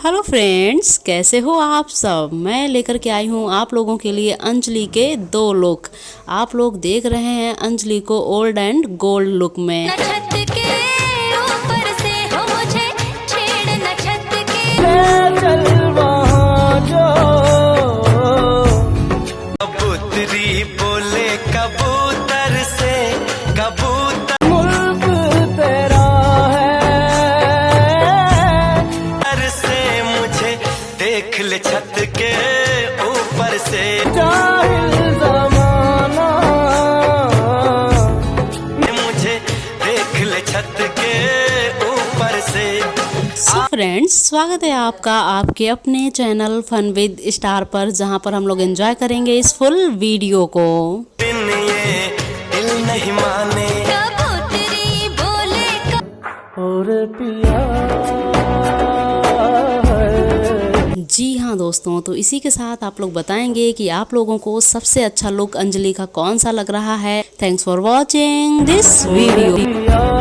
Hello friends, कैसे हो आप सब। मैं लेकर के आई हूँ आप लोगों के लिए अंजलि के 2 लुक। आप लोग देख रहे हैं अंजलि को ओल्ड एंड गोल्ड लुक में। कबूतरी बोले कबूतर से, कबूतर से मुझे देख ले छत के ऊपर से। जाहिल ज़माना मुझे देख ले छत के ऊपर से। सो फ्रेंड्स, स्वागत है आपका आपके अपने चैनल फन विद स्टार पर, जहां पर हम लोग एंजॉय करेंगे इस फुल वीडियो को। दिन ये दिल नहीं माने और पिया। जी हाँ दोस्तों, तो इसी के साथ आप लोग बताएंगे कि आप लोगों को सबसे अच्छा लुक अंजलि का कौन सा लग रहा है। Thanks for watching this video.